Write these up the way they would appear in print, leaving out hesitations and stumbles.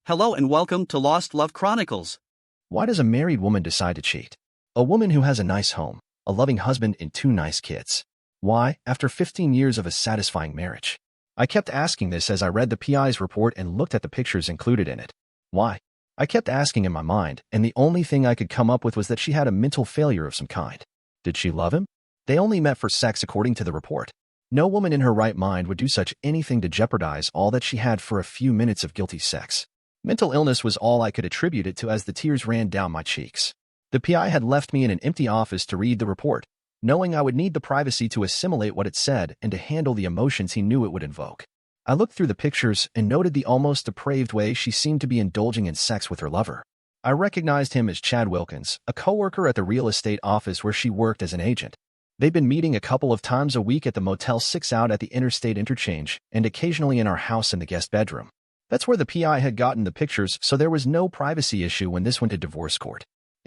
Hello and welcome to Lost Love Chronicles. Why does a married woman decide to cheat? A woman who has a nice home, a loving husband, and 2 nice kids. Why, after 15 years of a satisfying marriage? I kept asking this as I read the PI's report and looked at the pictures included in it. Why? I kept asking in my mind, and the only thing I could come up with was that she had a mental failure of some kind. Did she love him? They only met for sex according to the report. No woman in her right mind would do such anything to jeopardize all that she had for a few minutes of guilty sex. Mental illness was all I could attribute it to as the tears ran down my cheeks. The PI had left me in an empty office to read the report, knowing I would need the privacy to assimilate what it said and to handle the emotions he knew it would invoke. I looked through the pictures and noted the almost depraved way she seemed to be indulging in sex with her lover. I recognized him as Chad Wilkins, a coworker at the real estate office where she worked as an agent. They'd been meeting a couple of times a week at the Motel 6 out at the interstate interchange and occasionally in our house in the guest bedroom. That's where the PI had gotten the pictures, so there was no privacy issue when this went to divorce court.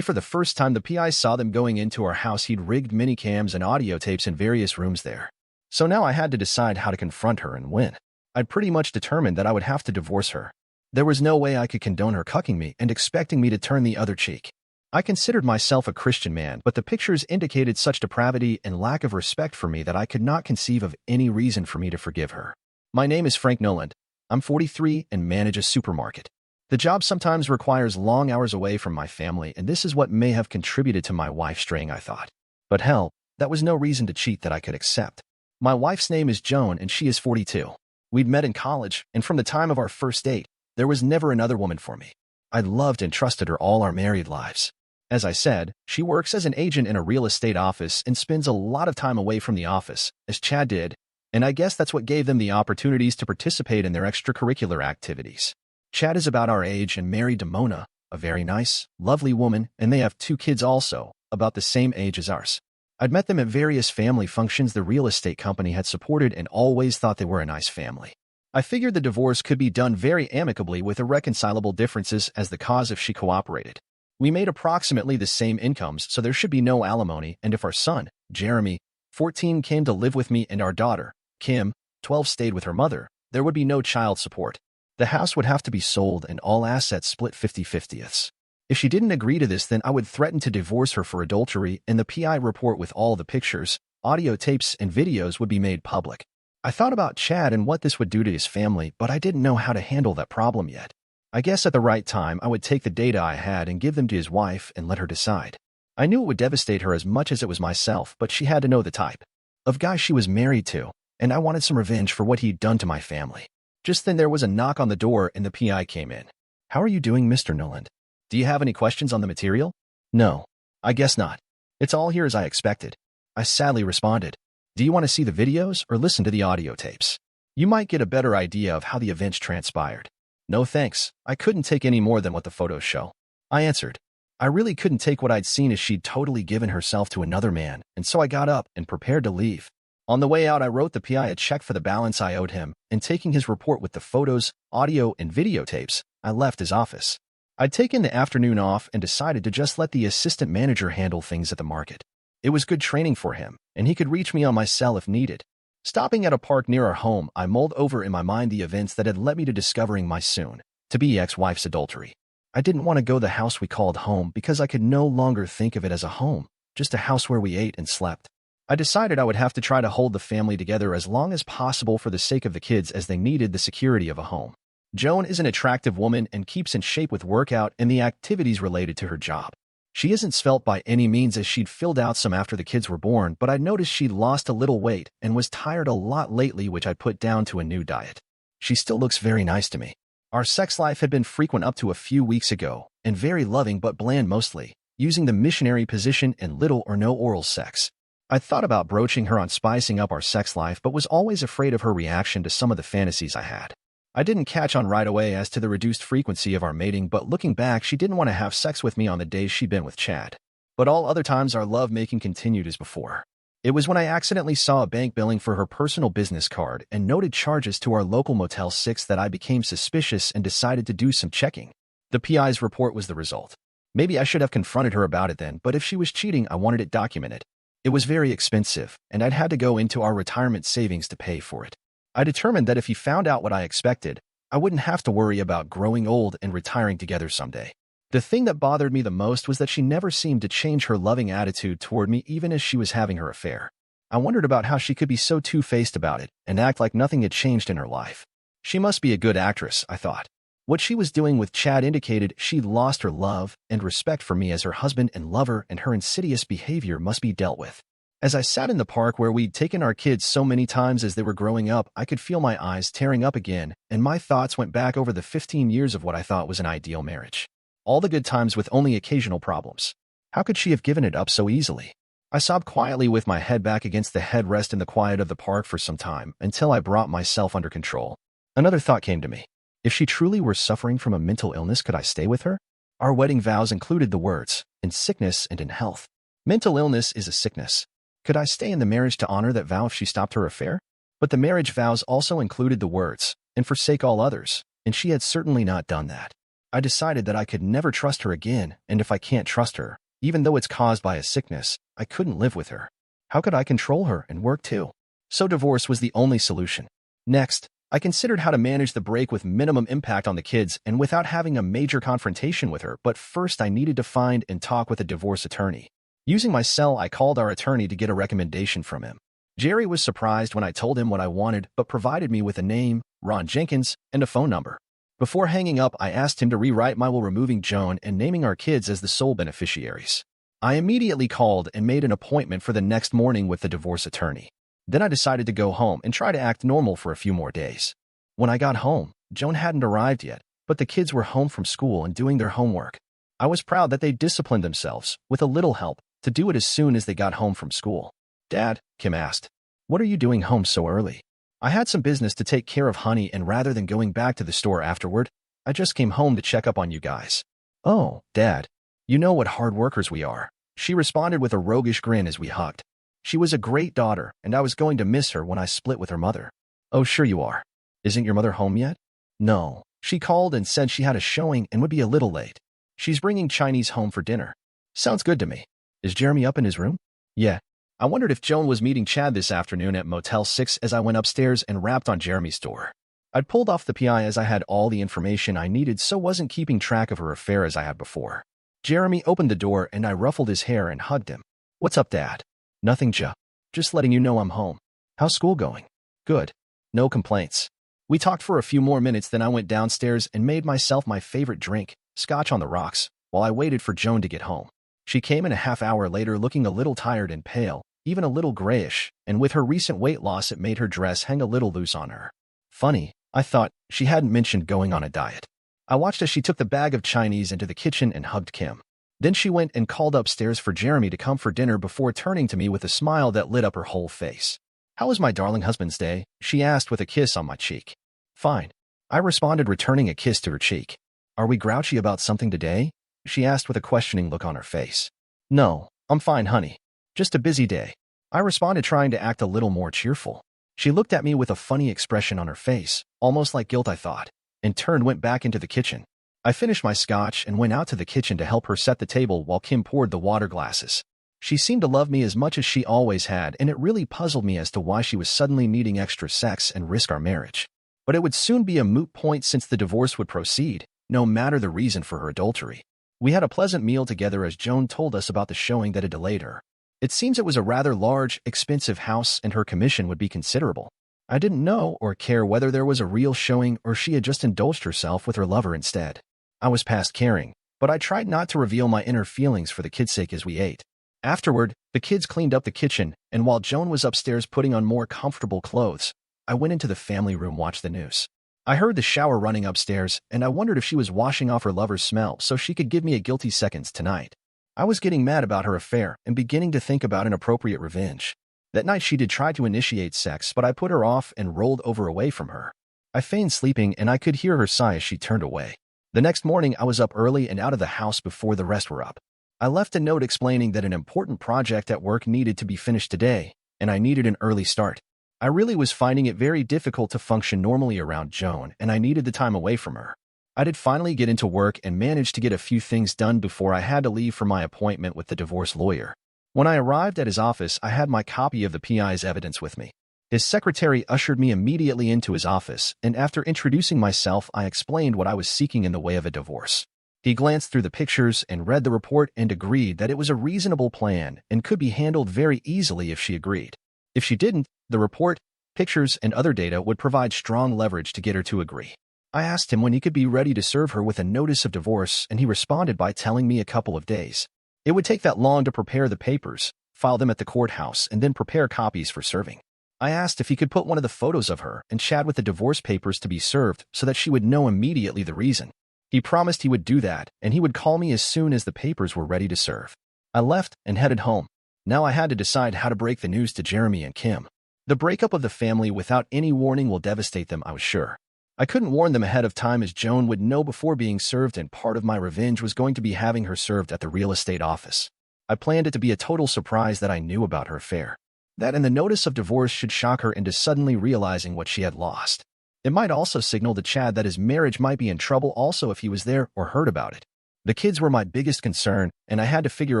For the first time the PI saw them going into our house, he'd rigged minicams and audio tapes in various rooms there. So now I had to decide how to confront her and win. I'd pretty much determined that I would have to divorce her. There was no way I could condone her cucking me and expecting me to turn the other cheek. I considered myself a Christian man, but the pictures indicated such depravity and lack of respect for me that I could not conceive of any reason for me to forgive her. My name is Frank Noland. I'm 43 and manage a supermarket. The job sometimes requires long hours away from my family, and this is what may have contributed to my wife straying, I thought. But hell, that was no reason to cheat that I could accept. My wife's name is Joan, and she is 42. We'd met in college, and from the time of our first date, there was never another woman for me. I loved and trusted her all our married lives. As I said, she works as an agent in a real estate office and spends a lot of time away from the office, as Chad did, and I guess that's what gave them the opportunities to participate in their extracurricular activities. Chad is about our age and married to Mona, a very nice, lovely woman, and they have 2 kids also, about the same age as ours. I'd met them at various family functions the real estate company had supported and always thought they were a nice family. I figured the divorce could be done very amicably with irreconcilable differences as the cause if she cooperated. We made approximately the same incomes, so there should be no alimony, and if our son, Jeremy, 14, came to live with me and our daughter, Kim, 12, stayed with her mother, there would be no child support. The house would have to be sold and all assets split 50-50ths. If she didn't agree to this, then I would threaten to divorce her for adultery, and the PI report with all the pictures, audio tapes, and videos would be made public. I thought about Chad and what this would do to his family, but I didn't know how to handle that problem yet. I guess at the right time I would take the data I had and give them to his wife and let her decide. I knew it would devastate her as much as it was myself, but she had to know the type of guy she was married to, and I wanted some revenge for what he'd done to my family. Just then there was a knock on the door and the PI came in. "How are you doing, Mr. Noland? Do you have any questions on the material?" "No, I guess not. It's all here as I expected." I sadly responded. "Do you want to see the videos or listen to the audio tapes? You might get a better idea of how the events transpired." "No thanks, I couldn't take any more than what the photos show," I answered. I really couldn't take what I'd seen as she'd totally given herself to another man, and so I got up and prepared to leave. On the way out, I wrote the PI a check for the balance I owed him, and taking his report with the photos, audio, and videotapes, I left his office. I'd taken the afternoon off and decided to just let the assistant manager handle things at the market. It was good training for him, and he could reach me on my cell if needed. Stopping at a park near our home, I mulled over in my mind the events that had led me to discovering my soon-to-be ex-wife's adultery. I didn't want to go the house we called home because I could no longer think of it as a home, just a house where we ate and slept. I decided I would have to try to hold the family together as long as possible for the sake of the kids, as they needed the security of a home. Joan is an attractive woman and keeps in shape with workout and the activities related to her job. She isn't svelte by any means, as she'd filled out some after the kids were born, but I noticed she'd lost a little weight and was tired a lot lately, which I put down to a new diet. She still looks very nice to me. Our sex life had been frequent up to a few weeks ago, and very loving but bland mostly, using the missionary position and little or no oral sex. I thought about broaching her on spicing up our sex life, but was always afraid of her reaction to some of the fantasies I had. I didn't catch on right away as to the reduced frequency of our mating, but looking back, she didn't want to have sex with me on the days she'd been with Chad. But all other times our love-making continued as before. It was when I accidentally saw a bank billing for her personal business card and noted charges to our local Motel 6 that I became suspicious and decided to do some checking. The PI's report was the result. Maybe I should have confronted her about it then, but if she was cheating, I wanted it documented. It was very expensive, and I'd had to go into our retirement savings to pay for it. I determined that if he found out what I expected, I wouldn't have to worry about growing old and retiring together someday. The thing that bothered me the most was that she never seemed to change her loving attitude toward me even as she was having her affair. I wondered about how she could be so two-faced about it and act like nothing had changed in her life. She must be a good actress, I thought. What she was doing with Chad indicated she'd lost her love and respect for me as her husband and lover, and her insidious behavior must be dealt with. As I sat in the park where we'd taken our kids so many times as they were growing up, I could feel my eyes tearing up again, and my thoughts went back over the 15 years of what I thought was an ideal marriage. All the good times with only occasional problems. How could she have given it up so easily? I sobbed quietly with my head back against the headrest in the quiet of the park for some time until I brought myself under control. Another thought came to me. If she truly were suffering from a mental illness, could I stay with her? Our wedding vows included the words, "in sickness and in health." Mental illness is a sickness. Could I stay in the marriage to honor that vow if she stopped her affair? But the marriage vows also included the words, "and forsake all others," and she had certainly not done that. I decided that I could never trust her again, and if I can't trust her, even though it's caused by a sickness, I couldn't live with her. How could I control her and work too? So divorce was the only solution. Next, I considered how to manage the break with minimum impact on the kids and without having a major confrontation with her, but first I needed to find and talk with a divorce attorney. Using my cell, I called our attorney to get a recommendation from him. Jerry was surprised when I told him what I wanted, but provided me with a name, Ron Jenkins, and a phone number. Before hanging up, I asked him to rewrite my will, removing Joan and naming our kids as the sole beneficiaries. I immediately called and made an appointment for the next morning with the divorce attorney. Then I decided to go home and try to act normal for a few more days. When I got home, Joan hadn't arrived yet, but the kids were home from school and doing their homework. I was proud that they disciplined themselves, with a little help, to do it as soon as they got home from school. "Dad," Kim asked, "what are you doing home so early?" "I had some business to take care of, honey, and rather than going back to the store afterward, I just came home to check up on you guys." "Oh, Dad, you know what hard workers we are," she responded with a roguish grin as we hugged. She was a great daughter, and I was going to miss her when I split with her mother. "Oh, sure you are. Isn't your mother home yet?" "No. She called and said she had a showing and would be a little late. She's bringing Chinese home for dinner." "Sounds good to me. Is Jeremy up in his room?" "Yeah." I wondered if Joan was meeting Chad this afternoon at Motel 6 as I went upstairs and rapped on Jeremy's door. I'd pulled off the PI as I had all the information I needed, so wasn't keeping track of her affair as I had before. Jeremy opened the door and I ruffled his hair and hugged him. "What's up, Dad?" "Nothing, Ja. Just letting you know I'm home." "How's school going?" "Good. No complaints." We talked for a few more minutes, then I went downstairs and made myself my favorite drink, scotch on the rocks, while I waited for Joan to get home. She came in a half hour later looking a little tired and pale, even a little grayish, and with her recent weight loss it made her dress hang a little loose on her. Funny, I thought, she hadn't mentioned going on a diet. I watched as she took the bag of Chinese into the kitchen and hugged Kim. Then she went and called upstairs for Jeremy to come for dinner before turning to me with a smile that lit up her whole face. "How was my darling husband's day?" she asked with a kiss on my cheek. "Fine," I responded, returning a kiss to her cheek. "Are we grouchy about something today?" she asked with a questioning look on her face. "No, I'm fine, honey. Just a busy day," I responded, trying to act a little more cheerful. She looked at me with a funny expression on her face, almost like guilt I thought, and went back into the kitchen. I finished my scotch and went out to the kitchen to help her set the table while Kim poured the water glasses. She seemed to love me as much as she always had, and it really puzzled me as to why she was suddenly needing extra sex and risk our marriage. But it would soon be a moot point since the divorce would proceed, no matter the reason for her adultery. We had a pleasant meal together as Joan told us about the showing that had delayed her. It seems it was a rather large, expensive house and her commission would be considerable. I didn't know or care whether there was a real showing or she had just indulged herself with her lover instead. I was past caring, but I tried not to reveal my inner feelings for the kids' sake as we ate. Afterward, the kids cleaned up the kitchen, and while Joan was upstairs putting on more comfortable clothes, I went into the family room to watch the news. I heard the shower running upstairs, and I wondered if she was washing off her lover's smell so she could give me a guilty seconds tonight. I was getting mad about her affair and beginning to think about an appropriate revenge. That night she did try to initiate sex, but I put her off and rolled over away from her. I feigned sleeping and I could hear her sigh as she turned away. The next morning I was up early and out of the house before the rest were up. I left a note explaining that an important project at work needed to be finished today, and I needed an early start. I really was finding it very difficult to function normally around Joan, and I needed the time away from her. I did finally get into work and managed to get a few things done before I had to leave for my appointment with the divorce lawyer. When I arrived at his office, I had my copy of the PI's evidence with me. His secretary ushered me immediately into his office, and after introducing myself, I explained what I was seeking in the way of a divorce. He glanced through the pictures and read the report and agreed that it was a reasonable plan and could be handled very easily if she agreed. If she didn't, the report, pictures, and other data would provide strong leverage to get her to agree. I asked him when he could be ready to serve her with a notice of divorce, and he responded by telling me a couple of days. It would take that long to prepare the papers, file them at the courthouse, and then prepare copies for serving. I asked if he could put one of the photos of her and chat with the divorce papers to be served so that she would know immediately the reason. He promised he would do that, and he would call me as soon as the papers were ready to serve. I left and headed home. Now I had to decide how to break the news to Jeremy and Kim. The breakup of the family without any warning will devastate them, I was sure. I couldn't warn them ahead of time as Joan would know before being served, and part of my revenge was going to be having her served at the real estate office. I planned it to be a total surprise that I knew about her affair. That and the notice of divorce should shock her into suddenly realizing what she had lost. It might also signal to Chad that his marriage might be in trouble also if he was there or heard about it. The kids were my biggest concern, and I had to figure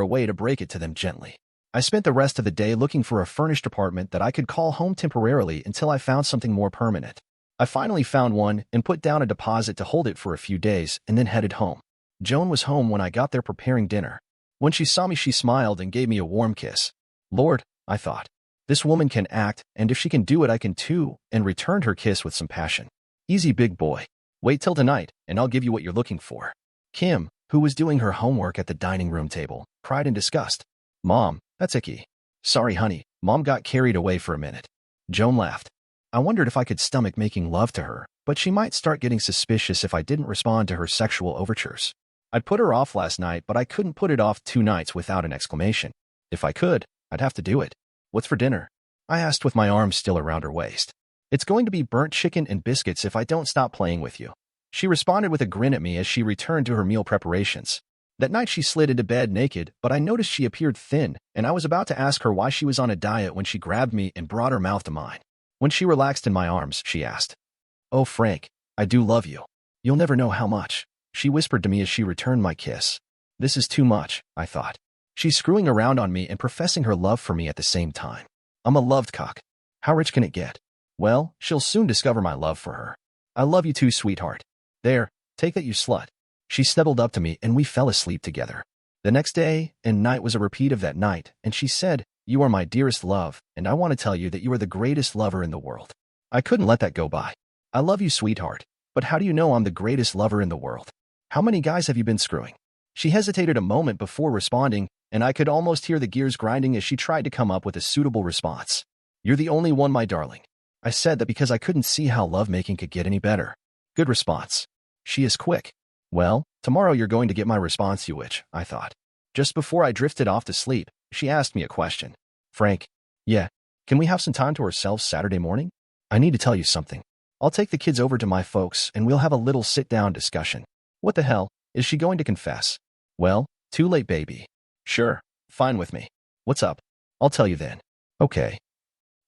a way to break it to them gently. I spent the rest of the day looking for a furnished apartment that I could call home temporarily until I found something more permanent. I finally found one and put down a deposit to hold it for a few days and then headed home. Joan was home when I got there preparing dinner. When she saw me, she smiled and gave me a warm kiss. Lord, I thought. This woman can act, and if she can do it, I can too, and returned her kiss with some passion. Easy, big boy. Wait till tonight, and I'll give you what you're looking for. Kim, who was doing her homework at the dining room table, cried in disgust. Mom, that's icky. Sorry, honey, Mom got carried away for a minute. Joan laughed. I wondered if I could stomach making love to her, but she might start getting suspicious if I didn't respond to her sexual overtures. I'd put her off last night, but I couldn't put it off 2 nights without an exclamation. If I could, I'd have to do it. What's for dinner? I asked with my arms still around her waist. It's going to be burnt chicken and biscuits if I don't stop playing with you. She responded with a grin at me as she returned to her meal preparations. That night she slid into bed naked, but I noticed she appeared thin, and I was about to ask her why she was on a diet when she grabbed me and brought her mouth to mine. When she relaxed in my arms, she asked, "Oh, Frank, I do love you. You'll never know how much," she whispered to me as she returned my kiss. This is too much, I thought. She's screwing around on me and professing her love for me at the same time. I'm a loved cock. How rich can it get? Well, she'll soon discover my love for her. I love you too, sweetheart. There, take that, you slut. She snuggled up to me and we fell asleep together. The next day and night was a repeat of that night, and she said, "You are my dearest love, and I want to tell you that you are the greatest lover in the world." I couldn't let that go by. I love you, sweetheart, but how do you know I'm the greatest lover in the world? How many guys have you been screwing? She hesitated a moment before responding, and I could almost hear the gears grinding as she tried to come up with a suitable response. "You're the only one, my darling." I said that because I couldn't see how lovemaking could get any better. Good response. She is quick. Well, tomorrow you're going to get my response, you witch, I thought. Just before I drifted off to sleep, she asked me a question. Frank, yeah, can we have some time to ourselves Saturday morning? I need to tell you something. I'll take the kids over to my folks and we'll have a little sit-down discussion. What the hell? Is she going to confess? Well, too late, baby. Sure, fine with me. What's up? I'll tell you then. Okay.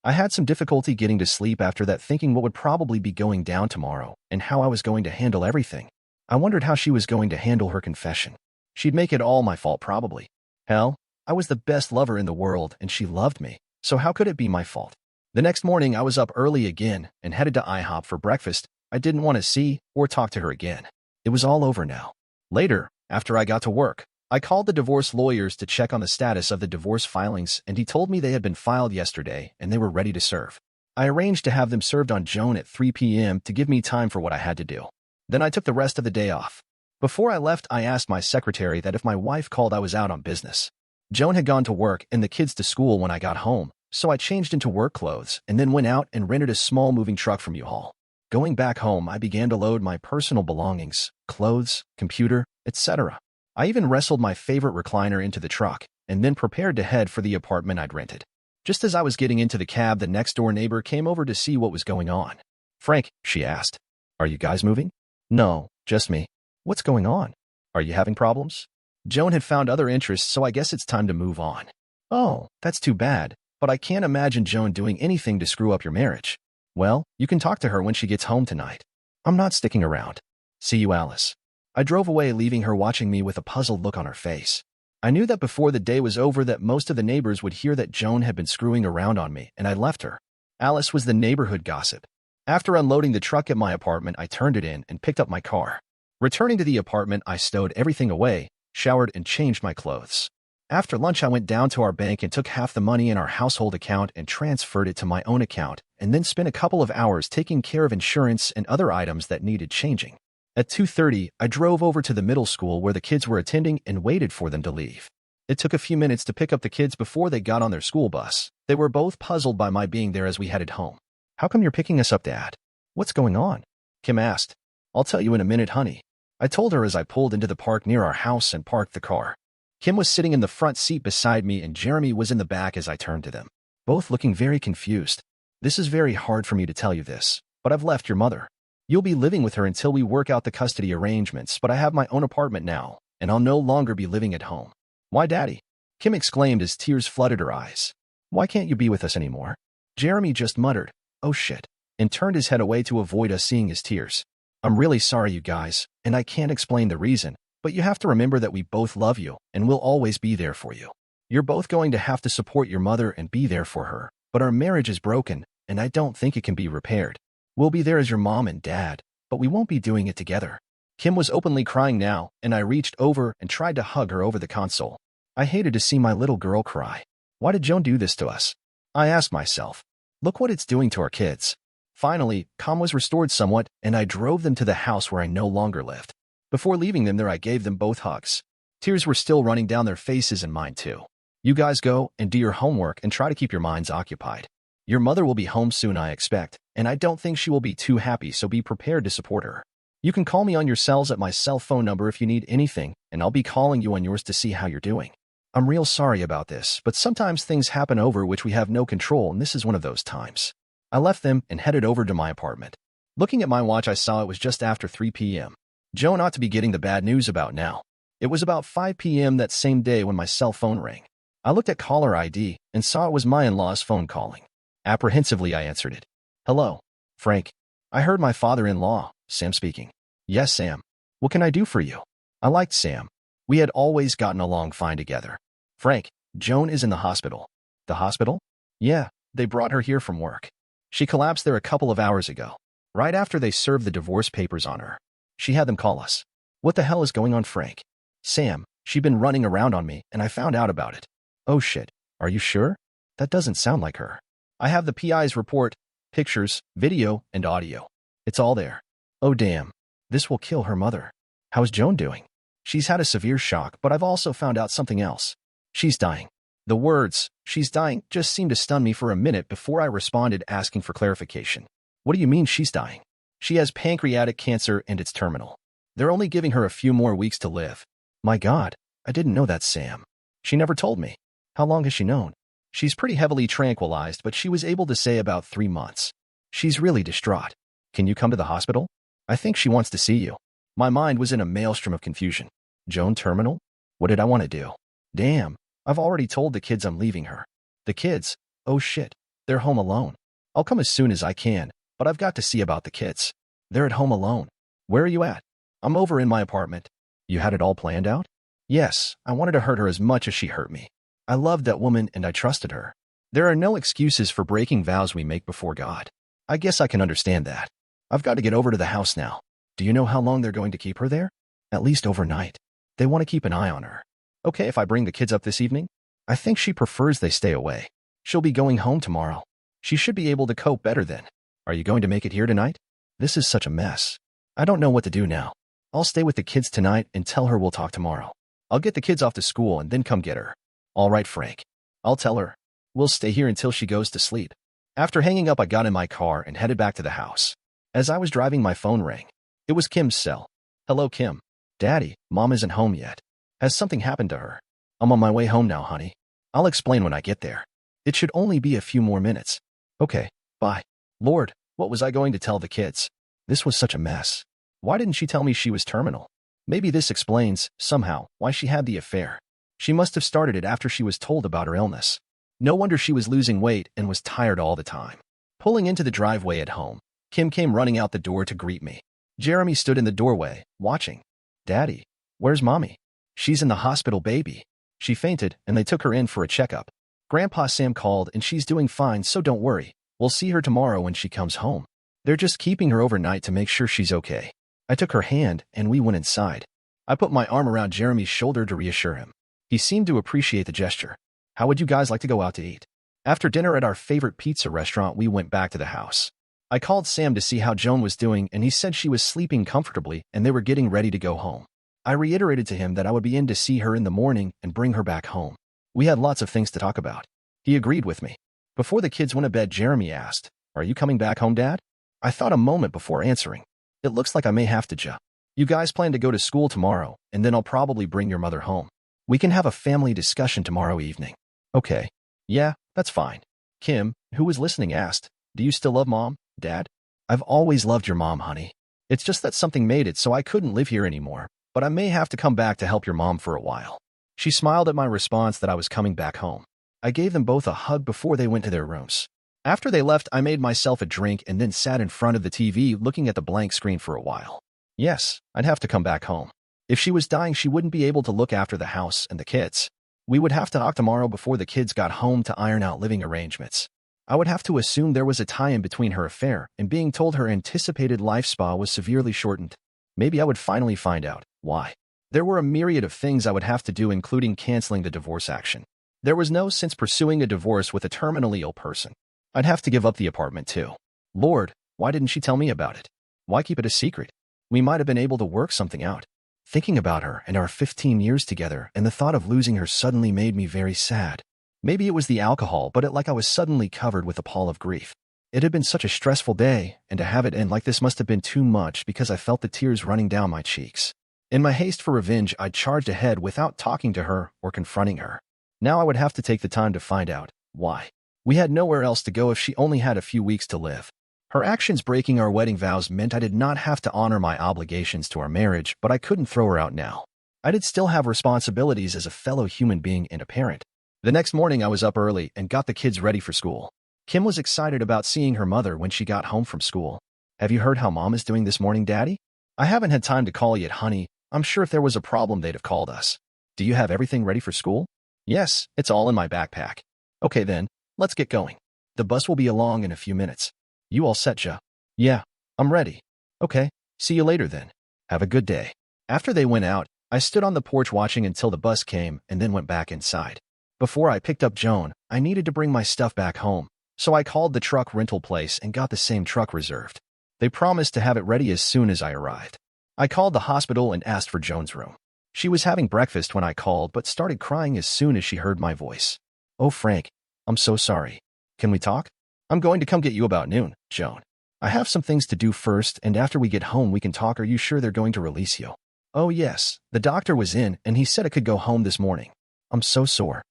I had some difficulty getting to sleep after that, thinking what would probably be going down tomorrow and how I was going to handle everything. I wondered how she was going to handle her confession. She'd make it all my fault, probably. Hell, I was the best lover in the world and she loved me, so how could it be my fault? The next morning I was up early again and headed to IHOP for breakfast. I didn't want to see or talk to her again. It was all over now. Later, after I got to work, I called the divorce lawyers to check on the status of the divorce filings, and he told me they had been filed yesterday and they were ready to serve. I arranged to have them served on Joan at 3 p.m. to give me time for what I had to do. Then I took the rest of the day off. Before I left, I asked my secretary that if my wife called, I was out on business. Joan had gone to work and the kids to school when I got home, so I changed into work clothes and then went out and rented a small moving truck from U-Haul. Going back home, I began to load my personal belongings, clothes, computer, etc. I even wrestled my favorite recliner into the truck and then prepared to head for the apartment I'd rented. Just as I was getting into the cab, the next-door neighbor came over to see what was going on. Frank, she asked, are you guys moving? No, just me. What's going on? Are you having problems? Joan had found other interests, so I guess it's time to move on. Oh, that's too bad, but I can't imagine Joan doing anything to screw up your marriage. Well, you can talk to her when she gets home tonight. I'm not sticking around. See you, Alice. I drove away, leaving her watching me with a puzzled look on her face. I knew that before the day was over that most of the neighbors would hear that Joan had been screwing around on me, and I left her. Alice was the neighborhood gossip. After unloading the truck at my apartment, I turned it in and picked up my car. Returning to the apartment, I stowed everything away, showered, and changed my clothes. After lunch, I went down to our bank and took half the money in our household account and transferred it to my own account, and then spent a couple of hours taking care of insurance and other items that needed changing. At 2:30, I drove over to the middle school where the kids were attending and waited for them to leave. It took a few minutes to pick up the kids before they got on their school bus. They were both puzzled by my being there as we headed home. "How come you're picking us up, Dad? What's going on?" Kim asked. "I'll tell you in a minute, honey," I told her as I pulled into the park near our house and parked the car. Kim was sitting in the front seat beside me and Jeremy was in the back as I turned to them, both looking very confused. "This is very hard for me to tell you this, but I've left your mother. You'll be living with her until we work out the custody arrangements, but I have my own apartment now, and I'll no longer be living at home." "Why, Daddy?" Kim exclaimed as tears flooded her eyes. "Why can't you be with us anymore?" Jeremy just muttered, "Oh shit," and turned his head away to avoid us seeing his tears. "I'm really sorry, you guys, and I can't explain the reason, but you have to remember that we both love you and will always be there for you. You're both going to have to support your mother and be there for her, but our marriage is broken, and I don't think it can be repaired. We'll be there as your mom and dad, but we won't be doing it together." Kim was openly crying now, and I reached over and tried to hug her over the console. I hated to see my little girl cry. Why did Joan do this to us? I asked myself. Look what it's doing to our kids. Finally, calm was restored somewhat, and I drove them to the house where I no longer lived. Before leaving them there, I gave them both hugs. Tears were still running down their faces and mine too. "You guys go and do your homework and try to keep your minds occupied. Your mother will be home soon, I expect, and I don't think she will be too happy, so be prepared to support her. You can call me on your cells at my cell phone number if you need anything, and I'll be calling you on yours to see how you're doing. I'm real sorry about this, but sometimes things happen over which we have no control, and this is one of those times." I left them and headed over to my apartment. Looking at my watch, I saw it was just after 3 p.m. Joan ought to be getting the bad news about now. It was about 5 p.m. that same day when my cell phone rang. I looked at caller ID and saw it was my in-law's phone calling. Apprehensively, I answered it. "Hello, Frank. I heard my father-in-law, Sam speaking." "Yes, Sam. What can I do for you?" I liked Sam. We had always gotten along fine together. "Frank, Joan is in the hospital." "The hospital?" "Yeah, they brought her here from work. She collapsed there a couple of hours ago, right after they served the divorce papers on her. She had them call us." "What the hell is going on, Frank?" "Sam, she'd been running around on me, and I found out about it." "Oh shit, are you sure? That doesn't sound like her." "I have the PI's report, pictures, video, and audio. It's all there." "Oh damn, this will kill her mother. How's Joan doing?" "She's had a severe shock, but I've also found out something else. She's dying." The words, "she's dying," just seemed to stun me for a minute before I responded asking for clarification. "What do you mean she's dying?" "She has pancreatic cancer and it's terminal. They're only giving her a few more weeks to live." "My God, I didn't know that, Sam. She never told me." "How long has she known?" "She's pretty heavily tranquilized, but she was able to say about 3 months. She's really distraught." "Can you come to the hospital?" "I think she wants to see you." My mind was in a maelstrom of confusion. Joan terminal? What did I want to do? Damn, I've already told the kids I'm leaving her. The kids? Oh shit, they're home alone. I'll come as soon as I can, but I've got to see about the kids. They're at home alone. Where are you at? I'm over in my apartment. You had it all planned out? Yes, I wanted to hurt her as much as she hurt me. I loved that woman and I trusted her. There are no excuses for breaking vows we make before God. I guess I can understand that. I've got to get over to the house now. Do you know how long they're going to keep her there? At least overnight. They want to keep an eye on her. Okay if I bring the kids up this evening? I think she prefers they stay away. She'll be going home tomorrow. She should be able to cope better then. Are you going to make it here tonight? This is such a mess. I don't know what to do now. I'll stay with the kids tonight and tell her we'll talk tomorrow. I'll get the kids off to school and then come get her. All right, Frank. I'll tell her. We'll stay here until she goes to sleep. After hanging up, I got in my car and headed back to the house. As I was driving, my phone rang. It was Kim's cell. Hello, Kim. Daddy, Mom isn't home yet. Has something happened to her? I'm on my way home now, honey. I'll explain when I get there. It should only be a few more minutes. Okay, bye. Lord, what was I going to tell the kids? This was such a mess. Why didn't she tell me she was terminal? Maybe this explains, somehow, why she had the affair. She must have started it after she was told about her illness. No wonder she was losing weight and was tired all the time. Pulling into the driveway at home, Kim came running out the door to greet me. Jeremy stood in the doorway, watching. Daddy, where's Mommy? She's in the hospital, baby. She fainted and they took her in for a checkup. Grandpa Sam called and she's doing fine, so don't worry. We'll We'll see her tomorrow when she comes home. They're just keeping her overnight to make sure she's okay. I took her hand and we went inside. I put my arm around Jeremy's shoulder to reassure him. He seemed to appreciate the gesture. How would you guys like to go out to eat? After dinner at our favorite pizza restaurant, we went back to the house. I called Sam to see how Joan was doing, and he said she was sleeping comfortably and they were getting ready to go home. I reiterated to him that I would be in to see her in the morning and bring her back home. We had lots of things to talk about. He agreed with me. Before the kids went to bed, Jeremy asked, "Are you coming back home, Dad?" I thought a moment before answering. It looks like I may have to, You guys plan to go to school tomorrow, and then I'll probably bring your mother home. We can have a family discussion tomorrow evening. Okay. Yeah, that's fine. Kim, who was listening, asked, "Do you still love Mom, Dad?" I've always loved your mom, honey. It's just that something made it so I couldn't live here anymore, but I may have to come back to help your mom for a while. She smiled at my response that I was coming back home. I gave them both a hug before they went to their rooms. After they left, I made myself a drink and then sat in front of the TV looking at the blank screen for a while. Yes, I'd have to come back home. If she was dying, she wouldn't be able to look after the house and the kids. We would have to talk tomorrow before the kids got home to iron out living arrangements. I would have to assume there was a tie-in between her affair and being told her anticipated life spa was severely shortened. Maybe I would finally find out why. There were a myriad of things I would have to do, including canceling the divorce action. There was no sense pursuing a divorce with a terminally ill person. I'd have to give up the apartment too. Lord, why didn't she tell me about it? Why keep it a secret? We might have been able to work something out. Thinking about her and our 15 years together and the thought of losing her suddenly made me very sad. Maybe it was the alcohol, but I was suddenly covered with a pall of grief. It had been such a stressful day, and to have it end like this must have been too much because I felt the tears running down my cheeks. In my haste for revenge, I charged ahead without talking to her or confronting her. Now I would have to take the time to find out why. We had nowhere else to go if she only had a few weeks to live. Her actions breaking our wedding vows meant I did not have to honor my obligations to our marriage, but I couldn't throw her out now. I did still have responsibilities as a fellow human being and a parent. The next morning I was up early and got the kids ready for school. Kim was excited about seeing her mother when she got home from school. "Have you heard how Mom is doing this morning, Daddy?" "I haven't had time to call yet, honey. I'm sure if there was a problem they'd have called us." "Do you have everything ready for school?" "Yes, it's all in my backpack." "Okay then, let's get going. The bus will be along in a few minutes. You all set, Ja?" "Yeah, I'm ready." "Okay, see you later then. Have a good day." After they went out, I stood on the porch watching until the bus came and then went back inside. Before I picked up Joan, I needed to bring my stuff back home, so I called the truck rental place and got the same truck reserved. They promised to have it ready as soon as I arrived. I called the hospital and asked for Joan's room. She was having breakfast when I called, but started crying as soon as she heard my voice. "Oh, Frank, I'm so sorry. Can we talk?" "I'm going to come get you about noon, Joan. I have some things to do first, and after we get home we can talk. Are you sure they're going to release you?" "Oh yes, the doctor was in and he said I could go home this morning. I'm so sore."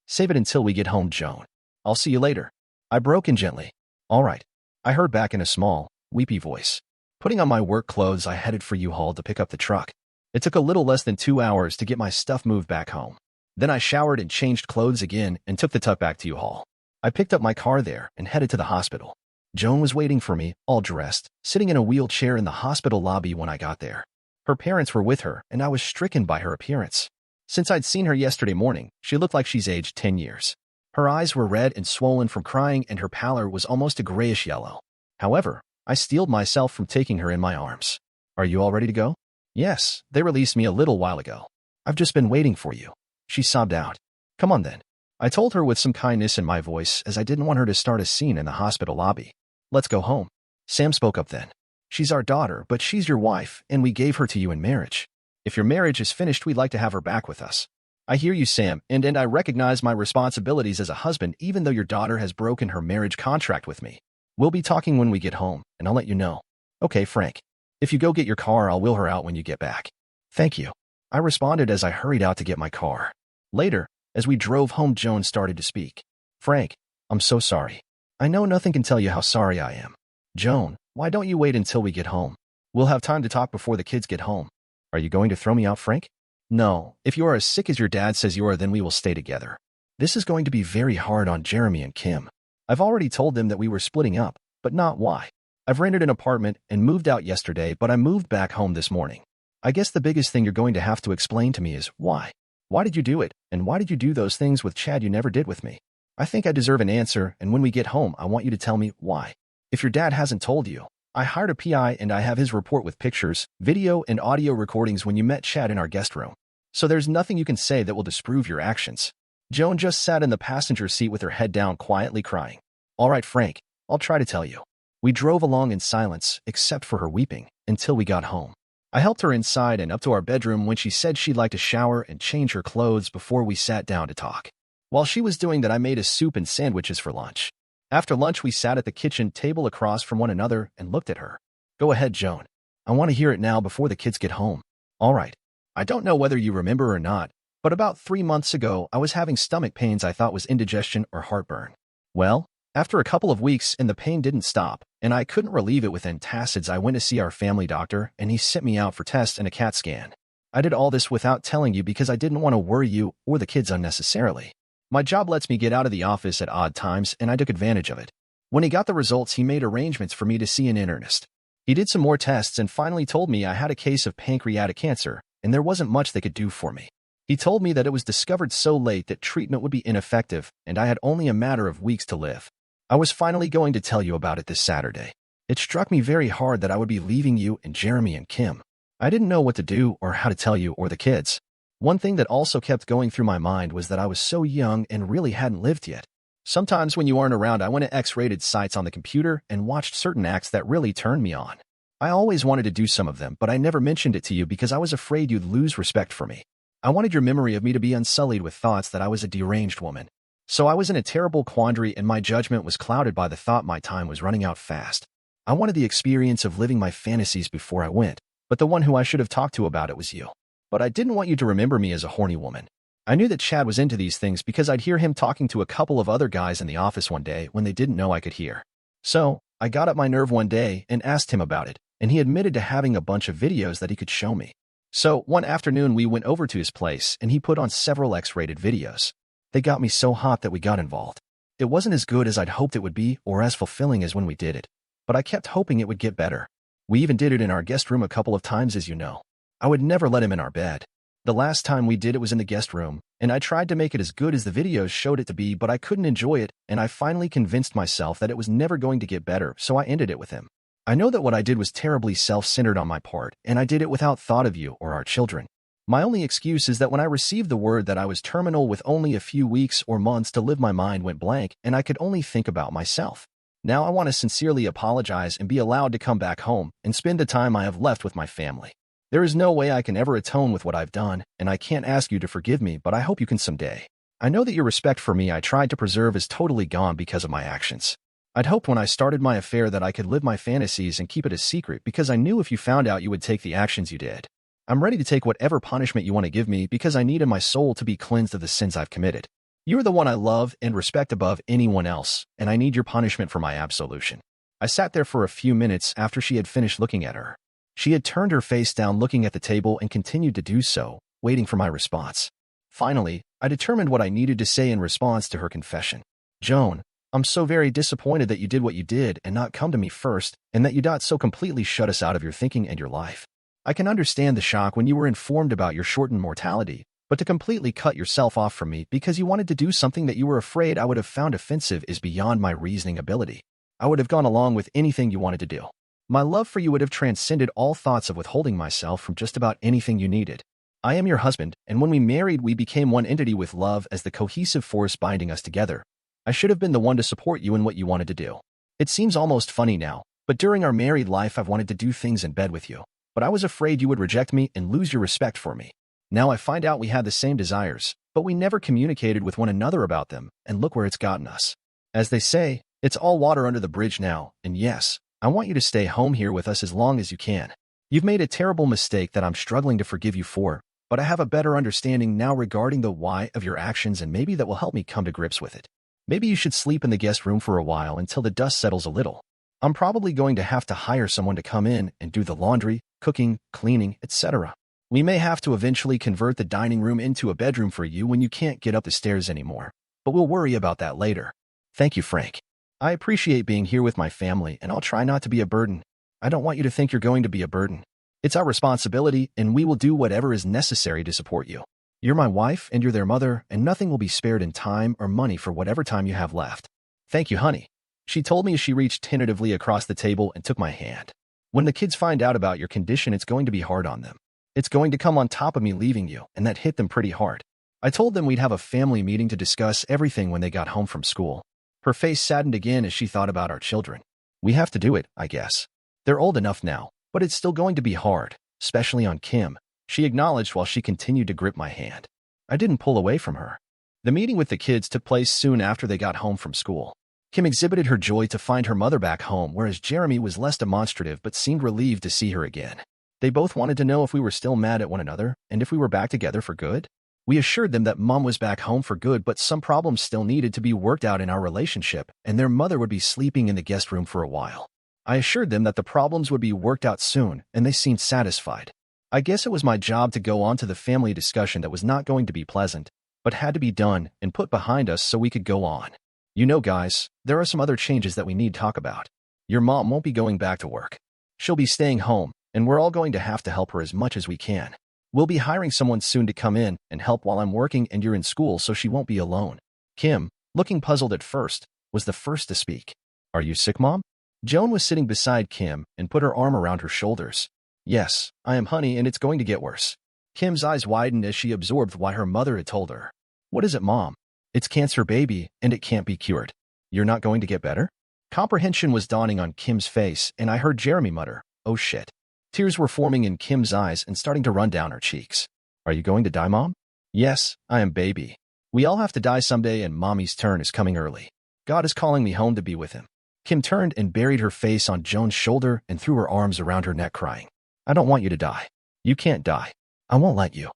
"Save it until we get home, Joan. I'll see you later." I broke in gently. "All right," I heard back in a small, weepy voice. Putting on my work clothes, I headed for U-Haul to pick up the truck. It took a little less than 2 hours to get my stuff moved back home. Then I showered and changed clothes again and took the truck back to U-Haul. I picked up my car there and headed to the hospital. Joan was waiting for me, all dressed, sitting in a wheelchair in the hospital lobby when I got there. Her parents were with her, and I was stricken by her appearance. Since I'd seen her yesterday morning, she looked like she's aged 10 years. Her eyes were red and swollen from crying, and her pallor was almost a grayish yellow. However, I steeled myself from taking her in my arms. "Are you all ready to go?" "Yes, they released me a little while ago. I've just been waiting for you." She sobbed out. "Come on then." I told her with some kindness in my voice, as I didn't want her to start a scene in the hospital lobby. "Let's go home." Sam spoke up then. "She's our daughter, but she's your wife, and we gave her to you in marriage. If your marriage is finished, we'd like to have her back with us." "I hear you, Sam, and I recognize my responsibilities as a husband, even though your daughter has broken her marriage contract with me. We'll be talking when we get home, and I'll let you know." "Okay, Frank. If you go get your car, I'll wheel her out when you get back." "Thank you," I responded as I hurried out to get my car. Later, as we drove home, Joan started to speak. "Frank, I'm so sorry. I know nothing can tell you how sorry I am." "Joan, why don't you wait until we get home? We'll have time to talk before the kids get home." "Are you going to throw me out, Frank?" "No, if you are as sick as your dad says you are, then we will stay together. This is going to be very hard on Jeremy and Kim. I've already told them that we were splitting up, but not why. I've rented an apartment and moved out yesterday, but I moved back home this morning. I guess the biggest thing you're going to have to explain to me is why. Why did you do it, and why did you do those things with Chad you never did with me?" I think I deserve an answer, and when we get home, I want you to tell me why. If your dad hasn't told you, I hired a PI and I have his report with pictures, video, and audio recordings when you met Chad in our guest room. So there's nothing you can say that will disprove your actions. Joan just sat in the passenger seat with her head down, quietly crying. All right, Frank, I'll try to tell you. We drove along in silence, except for her weeping, until we got home. I helped her inside and up to our bedroom when she said she'd like to shower and change her clothes before we sat down to talk. While she was doing that, I made us soup and sandwiches for lunch. After lunch, we sat at the kitchen table across from one another and looked at her. Go ahead, Joan. I want to hear it now before the kids get home. All right. I don't know whether you remember or not, but about 3 months ago, I was having stomach pains I thought was indigestion or heartburn. Well, after a couple of weeks and the pain didn't stop, and I couldn't relieve it with antacids, I went to see our family doctor, and he sent me out for tests and a CAT scan. I did all this without telling you because I didn't want to worry you or the kids unnecessarily. My job lets me get out of the office at odd times, and I took advantage of it. When he got the results, he made arrangements for me to see an internist. He did some more tests and finally told me I had a case of pancreatic cancer, and there wasn't much they could do for me. He told me that it was discovered so late that treatment would be ineffective, and I had only a matter of weeks to live. I was finally going to tell you about it this Saturday. It struck me very hard that I would be leaving you and Jeremy and Kim. I didn't know what to do or how to tell you or the kids. One thing that also kept going through my mind was that I was so young and really hadn't lived yet. Sometimes when you aren't around, I went to X-rated sites on the computer and watched certain acts that really turned me on. I always wanted to do some of them, but I never mentioned it to you because I was afraid you'd lose respect for me. I wanted your memory of me to be unsullied with thoughts that I was a deranged woman. So I was in a terrible quandary, and my judgment was clouded by the thought my time was running out fast. I wanted the experience of living my fantasies before I went, but the one who I should have talked to about it was you. But I didn't want you to remember me as a horny woman. I knew that Chad was into these things because I'd hear him talking to a couple of other guys in the office one day when they didn't know I could hear. So, I got up my nerve one day and asked him about it, and he admitted to having a bunch of videos that he could show me. So, one afternoon we went over to his place and he put on several X-rated videos. They got me so hot that we got involved. It wasn't as good as I'd hoped it would be or as fulfilling as when we did it, but I kept hoping it would get better. We even did it in our guest room a couple of times, as you know. I would never let him in our bed. The last time we did it was in the guest room, and I tried to make it as good as the videos showed it to be, but I couldn't enjoy it, and I finally convinced myself that it was never going to get better, so I ended it with him. I know that what I did was terribly self-centered on my part, and I did it without thought of you or our children. My only excuse is that when I received the word that I was terminal with only a few weeks or months to live, my mind went blank, and I could only think about myself. Now I want to sincerely apologize and be allowed to come back home and spend the time I have left with my family. There is no way I can ever atone with what I've done, and I can't ask you to forgive me, but I hope you can someday. I know that your respect for me I tried to preserve is totally gone because of my actions. I'd hoped when I started my affair that I could live my fantasies and keep it a secret because I knew if you found out you would take the actions you did. I'm ready to take whatever punishment you want to give me because I need in my soul to be cleansed of the sins I've committed. You're the one I love and respect above anyone else, and I need your punishment for my absolution. I sat there for a few minutes after she had finished looking at her. She had turned her face down looking at the table and continued to do so, waiting for my response. Finally, I determined what I needed to say in response to her confession. Joan, I'm so very disappointed that you did what you did and not come to me first, and that you did so completely shut us out of your thinking and your life. I can understand the shock when you were informed about your shortened mortality, but to completely cut yourself off from me because you wanted to do something that you were afraid I would have found offensive is beyond my reasoning ability. I would have gone along with anything you wanted to do. My love for you would have transcended all thoughts of withholding myself from just about anything you needed. I am your husband, and when we married, we became one entity with love as the cohesive force binding us together. I should have been the one to support you in what you wanted to do. It seems almost funny now, but during our married life, I've wanted to do things in bed with you. But I was afraid you would reject me and lose your respect for me. Now I find out we had the same desires, but we never communicated with one another about them, and look where it's gotten us. As they say, it's all water under the bridge now, and yes, I want you to stay home here with us as long as you can. You've made a terrible mistake that I'm struggling to forgive you for, but I have a better understanding now regarding the why of your actions, and maybe that will help me come to grips with it. Maybe you should sleep in the guest room for a while until the dust settles a little. I'm probably going to have to hire someone to come in and do the laundry, cooking, cleaning, etc. We may have to eventually convert the dining room into a bedroom for you when you can't get up the stairs anymore, but we'll worry about that later. Thank you, Frank. I appreciate being here with my family, and I'll try not to be a burden. I don't want you to think you're going to be a burden. It's our responsibility, and we will do whatever is necessary to support you. You're my wife and you're their mother, and nothing will be spared in time or money for whatever time you have left. Thank you, honey. She told me as she reached tentatively across the table and took my hand. When the kids find out about your condition, it's going to be hard on them. It's going to come on top of me leaving you, and that hit them pretty hard. I told them we'd have a family meeting to discuss everything when they got home from school. Her face saddened again as she thought about our children. We have to do it, I guess. They're old enough now, but it's still going to be hard, especially on Kim, she acknowledged while she continued to grip my hand. I didn't pull away from her. The meeting with the kids took place soon after they got home from school. Kim exhibited her joy to find her mother back home, whereas Jeremy was less demonstrative but seemed relieved to see her again. They both wanted to know if we were still mad at one another and if we were back together for good. We assured them that Mom was back home for good, but some problems still needed to be worked out in our relationship, and their mother would be sleeping in the guest room for a while. I assured them that the problems would be worked out soon, and they seemed satisfied. I guess it was my job to go on to the family discussion that was not going to be pleasant, but had to be done and put behind us so we could go on. You know, guys, there are some other changes that we need to talk about. Your mom won't be going back to work. She'll be staying home, and we're all going to have to help her as much as we can. We'll be hiring someone soon to come in and help while I'm working and you're in school, so she won't be alone. Kim, looking puzzled at first, was the first to speak. Are you sick, Mom? Joan was sitting beside Kim and put her arm around her shoulders. Yes, I am, honey, and it's going to get worse. Kim's eyes widened as she absorbed what her mother had told her. What is it, Mom? It's cancer, baby, and it can't be cured. You're not going to get better? Comprehension was dawning on Kim's face, and I heard Jeremy mutter, "Oh shit." Tears were forming in Kim's eyes and starting to run down her cheeks. Are you going to die, Mom? Yes, I am, baby. We all have to die someday, and Mommy's turn is coming early. God is calling me home to be with him. Kim turned and buried her face on Joan's shoulder and threw her arms around her neck, crying, I don't want you to die. You can't die. I won't let you.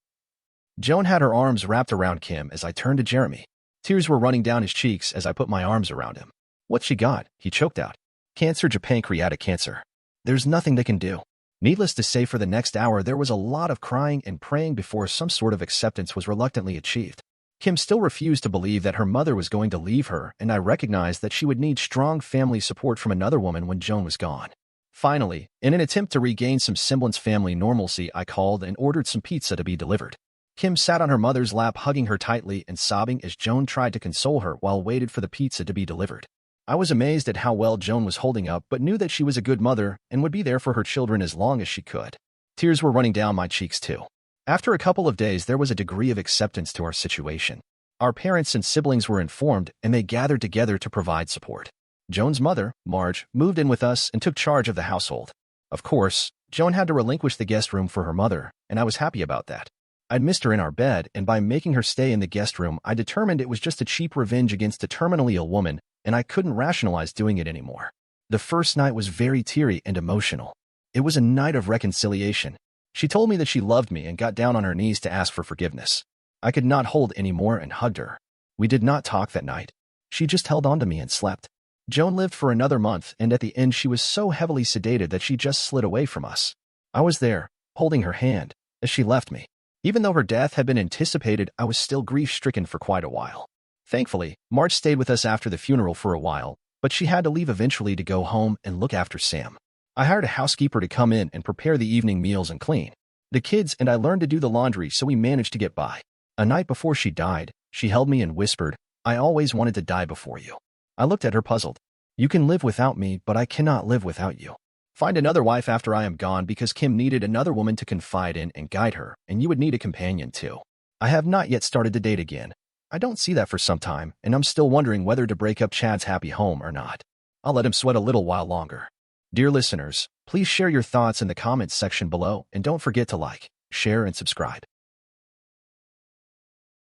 Joan had her arms wrapped around Kim as I turned to Jeremy. Tears were running down his cheeks as I put my arms around him. What she got? He choked out. Cancer, pancreatic cancer. There's nothing they can do. Needless to say, for the next hour, there was a lot of crying and praying before some sort of acceptance was reluctantly achieved. Kim still refused to believe that her mother was going to leave her, and I recognized that she would need strong family support from another woman when Joan was gone. Finally, in an attempt to regain some semblance family normalcy, I called and ordered some pizza to be delivered. Kim sat on her mother's lap, hugging her tightly and sobbing as Joan tried to console her while waited for the pizza to be delivered. I was amazed at how well Joan was holding up, but knew that she was a good mother and would be there for her children as long as she could. Tears were running down my cheeks too. After a couple of days, there was a degree of acceptance to our situation. Our parents and siblings were informed, and they gathered together to provide support. Joan's mother, Marge, moved in with us and took charge of the household. Of course, Joan had to relinquish the guest room for her mother, and I was happy about that. I'd missed her in our bed, and by making her stay in the guest room, I determined it was just a cheap revenge against a terminally ill woman, and I couldn't rationalize doing it anymore. The first night was very teary and emotional. It was a night of reconciliation. She told me that she loved me and got down on her knees to ask for forgiveness. I could not hold anymore and hugged her. We did not talk that night. She just held on to me and slept. Joan lived for another month, and at the end she was so heavily sedated that she just slid away from us. I was there, holding her hand, as she left me. Even though her death had been anticipated, I was still grief-stricken for quite a while. Thankfully, Marge stayed with us after the funeral for a while, but she had to leave eventually to go home and look after Sam. I hired a housekeeper to come in and prepare the evening meals and clean. The kids and I learned to do the laundry, so we managed to get by. A night before she died, she held me and whispered, I always wanted to die before you. I looked at her puzzled. You can live without me, but I cannot live without you. Find another wife after I am gone, because Kim needed another woman to confide in and guide her, and you would need a companion too. I have not yet started to date again. I don't see that for some time, and I'm still wondering whether to break up Chad's happy home or not. I'll let him sweat a little while longer. Dear listeners, please share your thoughts in the comments section below, and don't forget to like, share, and subscribe.